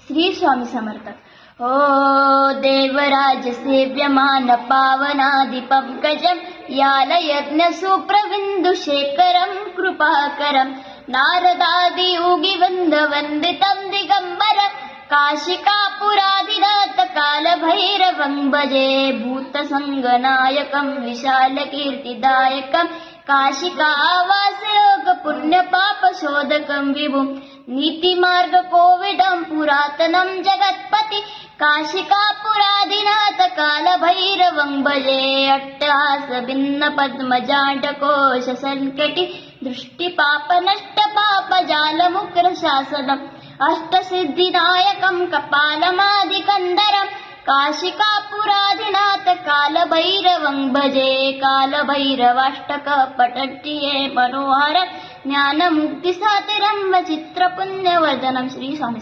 श्री स्वामी समर्थ। ओ देवराज सेव्यमान पावनादि पंकजं यालयज्ञ सुप्रविन्दुशेखरं कृपाकरं नारदादि योगी वन्दितं दिगंबरं काशिकापुराधिनाथ कालभैरवं भजे भूतसंगनायकं विशालकीर्तिदायकं काशिकावासयोग पुण्यपापशोधकं विभुं नीतिमार्गकोविदं पुरातनं जगत्पति काशिकापुराधिनाथ कालभैरवं भजे अट्टहासभिन्न पद्मजाण्डकोश संकटि दृष्टिपापनष्टपापजालमुग्रशासनम् अष्टसिद्धिदायकं कपालमादिकन्दरं काशिकापुराधिनाथ कालभैरवं भजे कालभैरवाष्टक पठन्ति मनोहर ज्ञानमुक्तिसातिरं वचित्रपुण्यवर्धनं। श्री स्वामी।